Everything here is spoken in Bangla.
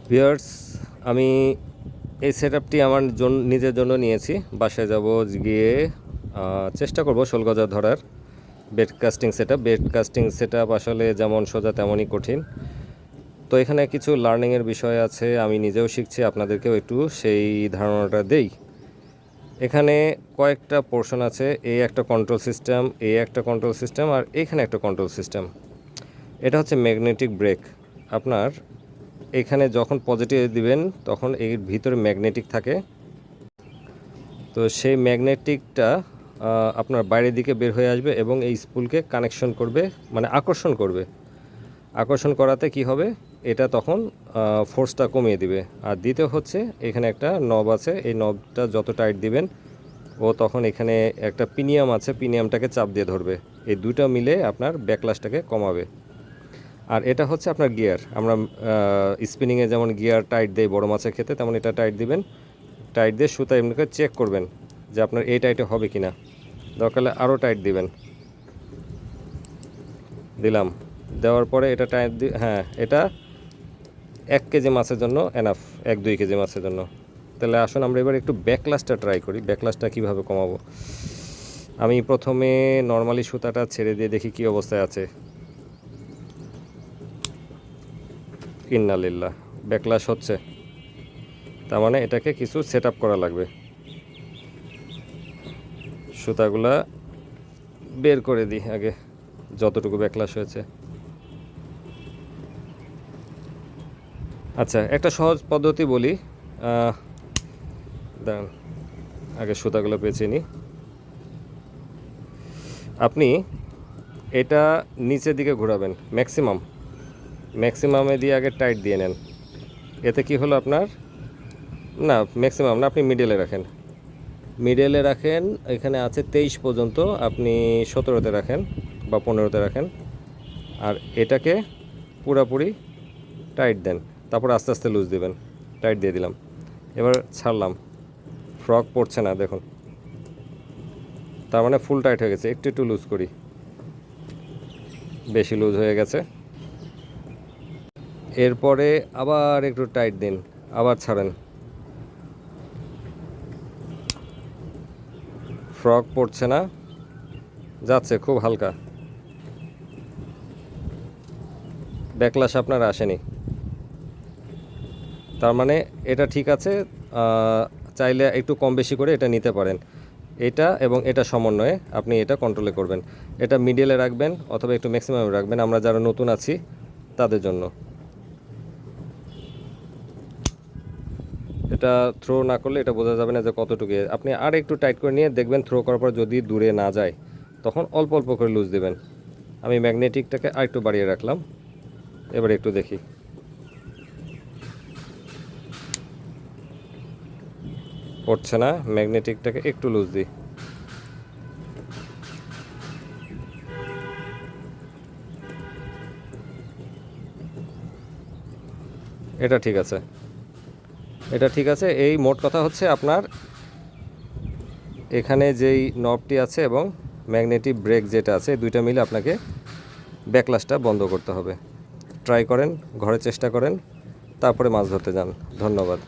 ভিউয়ার্স, আমি এই সেটআপটি আমার নিজের জন্য নিয়েছি। বাসায় যাব, গিয়ে চেষ্টা করব শোল গজার ধরার। বেড কাস্টিং সেটআপ আসলে যেমন সোজা তেমনই কঠিন। তো এখানে কিছু লার্নিংয়ের বিষয় আছে, আমি নিজেও শিখছি, আপনাদেরকেও একটু সেই ধারণাটা দেই। এখানে কয়েকটা পোর্শন আছে, এই একটা কন্ট্রোল সিস্টেম, আর এইখানে একটা কন্ট্রোল সিস্টেম। এটা হচ্ছে ম্যাগনেটিক ব্রেক। আপনার এখানে যখন পজিটিভ দিবেন তখন এর ভিতরে ম্যাগনেটিক থাকে। তো সেই ম্যাগনেটিকটা আপনার বাইরের দিকে বের হয়ে আসবে এবং এই স্পুলকে কানেকশন করবে, মানে আকর্ষণ করাতে কি হবে, এটা তখন ফোর্সটা কমিয়ে দিবে। আর দ্বিতীয় হচ্ছে এখানে একটা নব আছে, এই নবটা যত টাইট দিবেন ও তখন এখানে একটা পিনিয়াম আছে, পিনিয়ামটাকে চাপ দিয়ে ধরবে। এই দুটো মিলে আপনার ব্যাকলাসটাকে কমাবে। আর এটা হচ্ছে আপনার গিয়ার। আমরা স্পিনিংয়ে যেমন গিয়ার টাইট দেই বড় মাছের ক্ষেত্রে, তেমন এটা টাইট দিবেন। টাইট দিয়ে সুতা এমনি করে চেক করবেন যে আপনার এই টাইটে হবে কি না। দরকার হলে আরও টাইট দিবেন। দিলাম, দেওয়ার পরে এটা টাইট হ্যাঁ, এটা 1 কেজি মাছের জন্য এনাফ, 1-2 কেজি মাছের জন্য। তাহলে আসুন আমরা এবার একটু ব্যাকলাসটা ট্রাই করি, ব্যাকলাসটা কীভাবে কমাবো। আমি প্রথমে নর্মালি সুতাটা ছেড়ে দিয়ে দেখি কী অবস্থায় আছে। ইন্নালিল্লাহ, ব্যাকলাস হচ্ছে, তার মানে এটাকে কিছু সেট আপ করা লাগবে। সুতাগুলা বের করে দিই আগে, যতটুকু ব্যাকলাস হয়েছে। আচ্ছা, একটা সহজ পদ্ধতি বলি, দাঁড়ান আগে সুতাগুলো পেঁচিয়ে নিই। আপনি এটা নিচের দিকে ঘোরাবেন, ম্যাক্সিমামে দিয়ে আগে টাইট দিয়ে নেন। এতে কি হলো আপনার, না ম্যাক্সিমাম না, আপনি মিডলে রাখেন। এখানে আছে 23 পর্যন্ত, আপনি 17তে রাখেন বা 15তে রাখেন। আর এটাকে পুরাপুরি টাইট দেন, তারপর আস্তে আস্তে লুজ দিবেন। টাইট দিয়ে দিলাম, এবার ছাড়লাম, ফ্রক পড়ছে না দেখুন, তার মানে ফুল টাইট হয়ে গেছে। একটু লুজ করি, বেশি লুজ হয়ে গেছে। এরপরে আবার একটু টাইট দিন, আবার ছাড়েন, ফ্রক পড়ছে না, যাচ্ছে খুব হালকা। ব্যাকলাস আপনার আসেনি, তার মানে এটা ঠিক আছে। চাইলে একটু কম বেশি করে এটা নিতে পারেন। এটা এবং এটা সমন্বয়ে আপনি এটা কন্ট্রোলে করবেন। এটা মিডিলে রাখবেন অথবা একটু ম্যাক্সিমামে রাখবেন, আমরা যারা নতুন আছি তাদের জন্য। এটা থ্রো না করলে এটা বোঝা যাবে না যে কতটুকু। আপনি আর একটু টাইট করে নিয়ে দেখবেন, থ্রো করার পর যদি দূরে না যায় তখন অল্প অল্প করে লুজ দেবেন। আমি ম্যাগনেটিকটাকে আর একটু বাড়িয়ে রাখলাম, এবার একটু দেখি। পড়ছে না, ম্যাগনেটিকটাকে একটু লুজ দিই। এটা ঠিক আছে। এই মোট কথা হচ্ছে আপনার এখানে যেই নবটি আছে এবং ম্যাগনেটিক ব্রেক যেটা আছে, দুইটা মিলে আপনাকে ব্যাকলাসটা বন্ধ করতে হবে। ট্রাই করেন, ঘরে চেষ্টা করেন, তারপরে মাছ ধরতে যান। ধন্যবাদ।